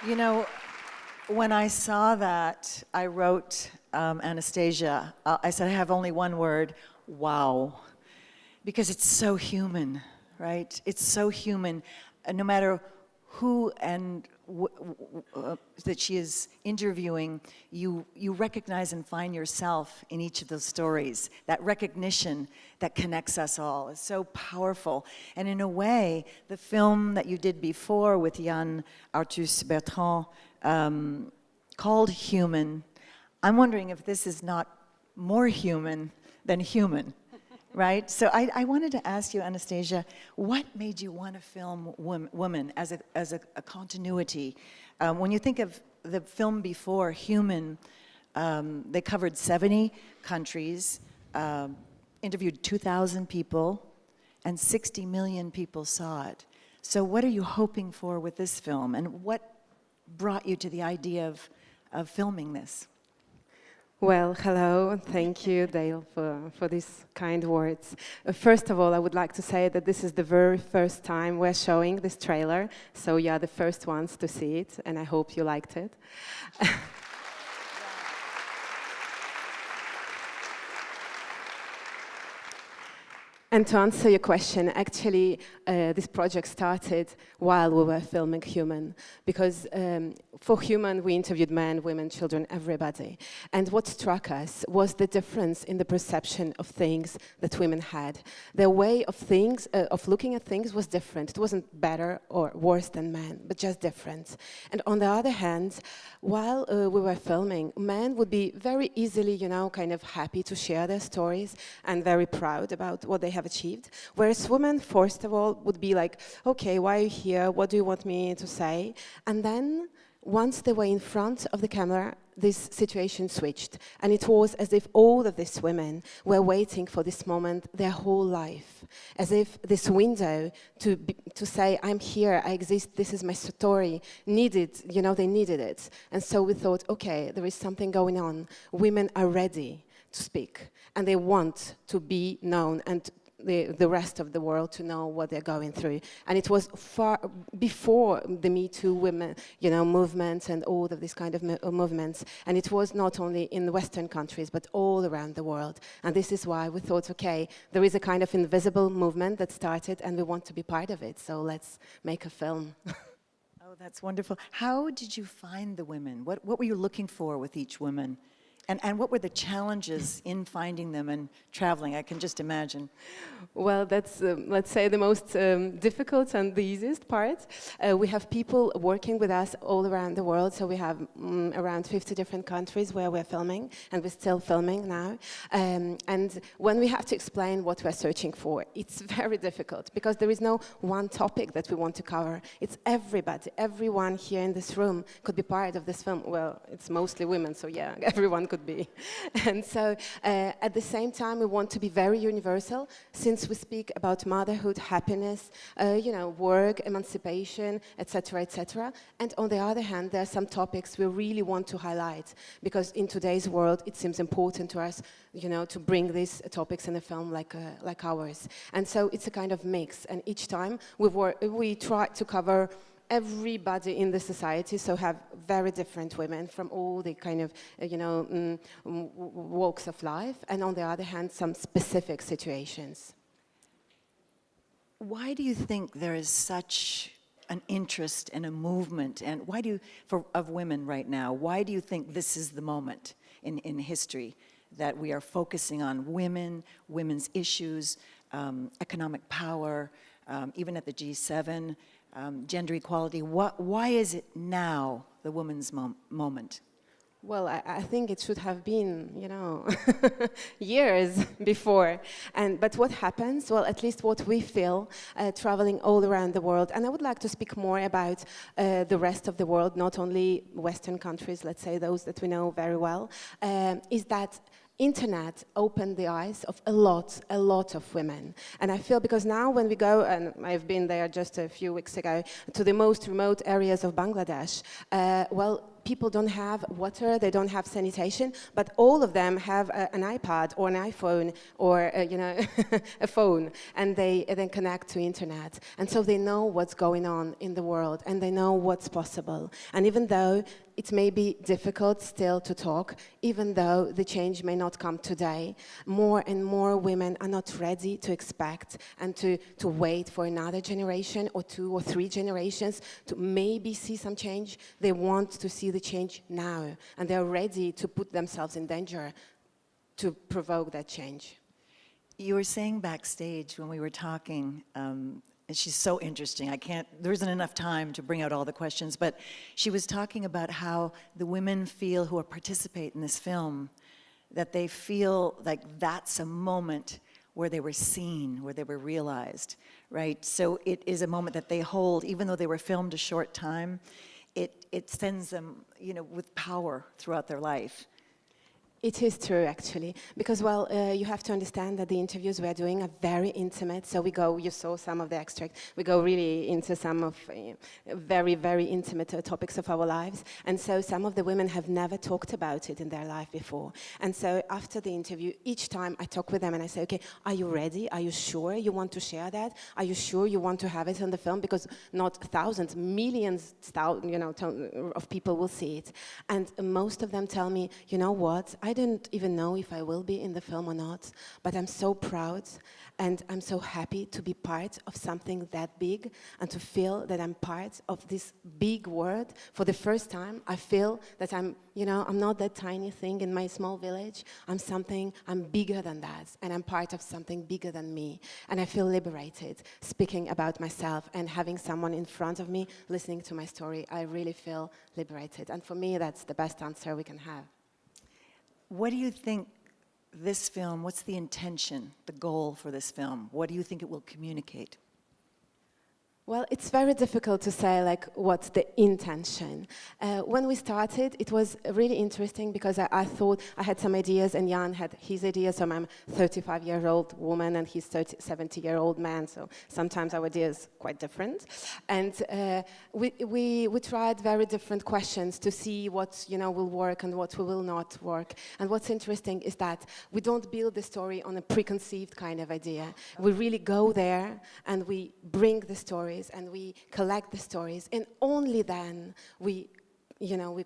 You know, when I saw that, I wrote Anastasia. I said, I have only one word, wow. Because it's so human, right? It's so human. No matter who and that she is interviewing, you recognize and find yourself in each of those stories. That recognition that connects us all is so powerful. And in a way, the film that you did before with Yann Arthus-Bertrand, called Human, I'm wondering if this is not more human than human. Right? So I wanted to ask you, Anastasia, what made you want to film women as a continuity? When you think of the film before, Human, they covered 70 countries, interviewed 2,000 people, and 60 million people saw it. So what are you hoping for with this film, and what brought you to the idea of filming this? Well, hello, thank you, Dayle, for these kind words. First of all, I would like to say that this is the very first time we're showing this trailer, so you're the first ones to see it, and I hope you liked it. And to answer your question, actually, this project started while we were filming Human, because for Human, we interviewed men, women, children, everybody. And what struck us was the difference in the perception of things that women had. Their way of looking at things was different. It wasn't better or worse than men, but just different. And on the other hand, while we were filming, men would be very easily, kind of happy to share their stories and very proud about what they have achieved. Whereas women, first of all, would be like, okay, why are you here? What do you want me to say? And then, once they were in front of the camera, this situation switched. And it was as if all of these women were waiting for this moment their whole life. As if this window to say, I'm here, I exist, this is my story, they needed it. And so we thought, okay, there is something going on. Women are ready to speak. And they want to be known and the rest of the world to know what they're going through. And it was far before the Me Too women, movement and all of these kind of movements. And it was not only in the Western countries, but all around the world. And this is why we thought, okay, there is a kind of invisible movement that started and we want to be part of it. So let's make a film. Oh, that's wonderful. How did you find the women? What were you looking for with each woman? And what were the challenges in finding them and traveling? I can just imagine. Well, that's, let's say, the most difficult and the easiest part. We have people working with us all around the world, so we have around 50 different countries where we're filming, and we're still filming now. And when we have to explain what we're searching for, it's very difficult, because there is no one topic that we want to cover. It's everybody, everyone here in this room could be part of this film. Well, it's mostly women, so yeah, everyone could be. And so at the same time, we want to be very universal, since we speak about motherhood, happiness, work, emancipation, etc., etc. And on the other hand, there are some topics we really want to highlight, because in today's world, it seems important to us, to bring these topics in a film like ours. And so it's a kind of mix. And each time we try to cover everybody in the society, so have very different women from all the kind of, walks of life, and on the other hand, some specific situations. Why do you think there is such an interest and a movement, and of women right now? Why do you think this is the moment in history that we are focusing on women's issues, economic power, even at the G7, gender equality? Why is it now the women's moment? Well, I think it should have been, years before. But what happens? Well, at least what we feel traveling all around the world, and I would like to speak more about the rest of the world, not only Western countries, let's say those that we know very well, is that Internet opened the eyes of a lot of women. And I feel, because now when we go, and I've been there just a few weeks ago, to the most remote areas of Bangladesh, people don't have water, they don't have sanitation, but all of them have an iPad or an iPhone or a phone, and they then connect to internet. And so they know what's going on in the world, and they know what's possible. And even though it may be difficult still to talk, even though the change may not come today, more and more women are not ready to expect and to wait for another generation or 2 or 3 generations to maybe see some change. They want to see the change now, and they're ready to put themselves in danger to provoke that change. You were saying backstage when we were talking, and she's so interesting. There isn't enough time to bring out all the questions, but she was talking about how the women feel who participate in this film, that they feel like that's a moment where they were seen, where they were realized, right? So it is a moment that they hold, even though they were filmed a short time, it sends them, with power throughout their life. It is true, actually, because, you have to understand that the interviews we are doing are very intimate. So you saw some of the extract, we go really into some of very, very intimate topics of our lives. And so some of the women have never talked about it in their life before. And so after the interview, each time I talk with them and I say, okay, are you ready? Are you sure you want to share that? Are you sure you want to have it on the film? Because not thousands, millions, of people will see it. And most of them tell me, you know what? I don't even know if I will be in the film or not, but I'm so proud and I'm so happy to be part of something that big and to feel that I'm part of this big world. For the first time, I feel that I'm not that tiny thing in my small village. I'm bigger than that, and I'm part of something bigger than me. And I feel liberated speaking about myself and having someone in front of me listening to my story. I really feel liberated. And for me, that's the best answer we can have. What do you think this film, what's the intention, the goal for this film? What do you think it will communicate? Well, it's very difficult to say, what's the intention. When we started, it was really interesting because I thought I had some ideas and Yann had his ideas. So I'm a 35-year-old woman and he's a 70-year-old man, so sometimes our ideas are quite different. And we tried very different questions to see what will work and what will not work. And what's interesting is that we don't build the story on a preconceived kind of idea. We really go there and we bring the story and we collect the stories, and only then we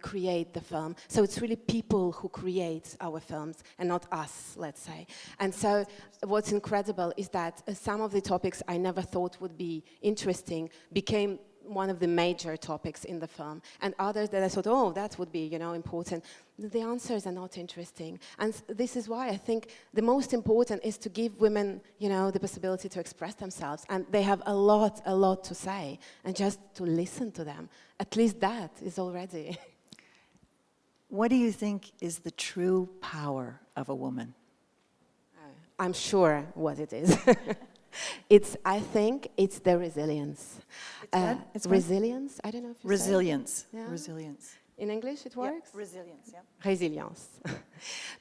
create the film. So it's really people who create our films and not us, let's say. And so what's incredible is that some of the topics I never thought would be interesting became one of the major topics in the film, and others that I thought, that would be, important. The answers are not interesting, and this is why I think the most important is to give women, the possibility to express themselves, and they have a lot to say, and just to listen to them. At least that is already. What do you think is the true power of a woman? I'm sure what it is. I think it's the resilience. It's resilience? I don't know if you Resilience. Yeah. Resilience. In English it works? Yeah. Resilience, yeah. Resilience.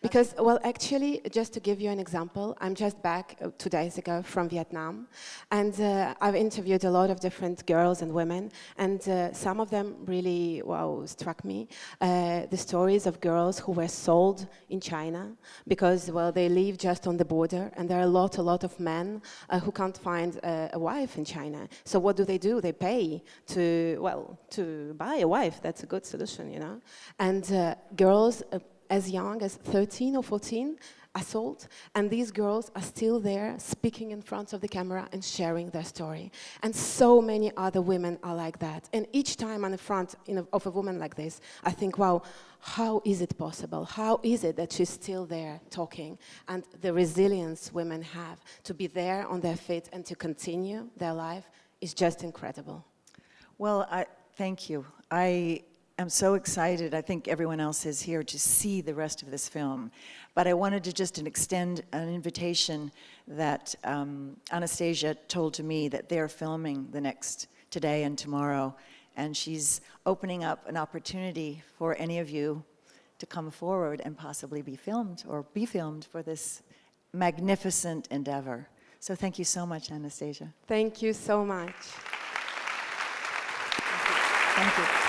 Because, actually, just to give you an example, I'm just back 2 days ago from Vietnam, and I've interviewed a lot of different girls and women, and some of them really, struck me. The stories of girls who were sold in China because, they live just on the border, and there are a lot of men who can't find a wife in China. So what do? They pay to buy a wife. That's a good solution, And girls as young as 13 or 14 are sold, and these girls are still there speaking in front of the camera and sharing their story. And so many other women are like that. And each time on the front of a woman like this, I think, how is it possible? How is it that she's still there talking? And the resilience women have to be there on their feet and to continue their life is just incredible. Well, thank you. I'm so excited, I think everyone else is here, to see the rest of this film. But I wanted to just extend an invitation that Anastasia told to me that they're filming today and tomorrow. And she's opening up an opportunity for any of you to come forward and possibly be filmed for this magnificent endeavor. So thank you so much, Anastasia. Thank you so much. Thank you.